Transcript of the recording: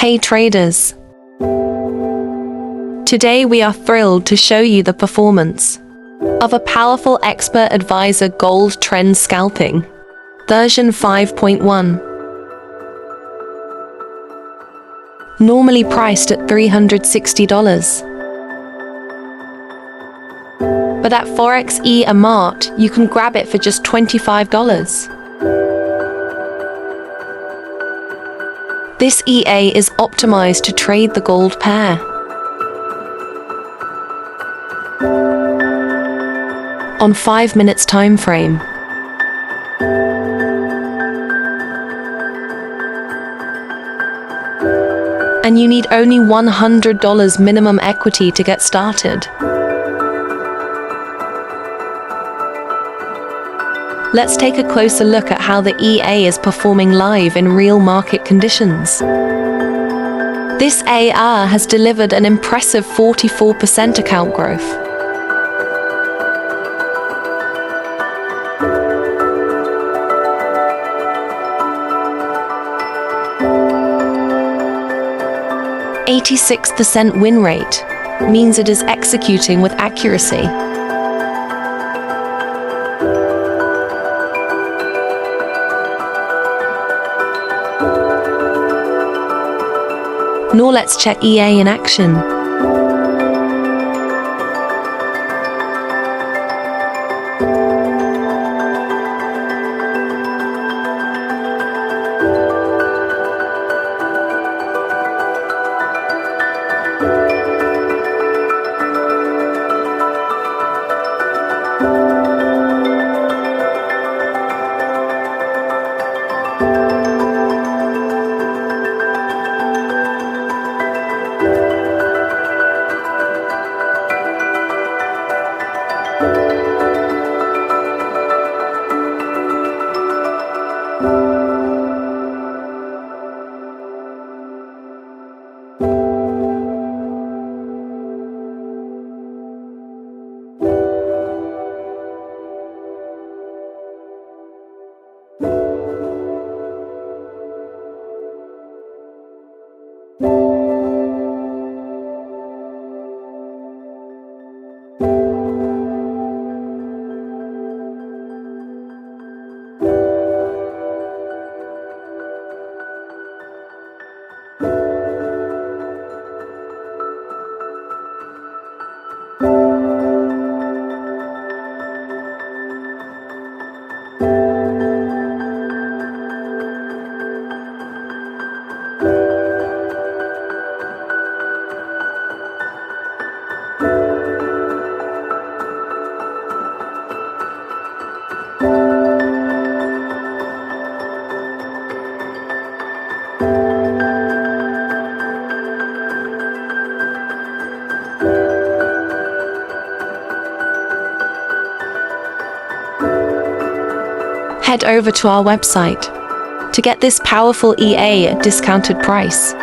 Hey traders! Today we are thrilled to show you the performance of a powerful expert advisor gold trend scalping, version 5.1. Normally priced at $360. But at Forex EA Mart, you can grab it for just $25. This EA is optimized to trade the gold pair. On 5 minutes time frame. And you need only $100 minimum equity to get started. Let's take a closer look at how the EA is performing live in real market conditions. This AR has delivered an impressive 44% account growth. (86% win rate) means it is executing with accuracy. Now let's check EA in action. Head over to our website to get this powerful EA at discounted price.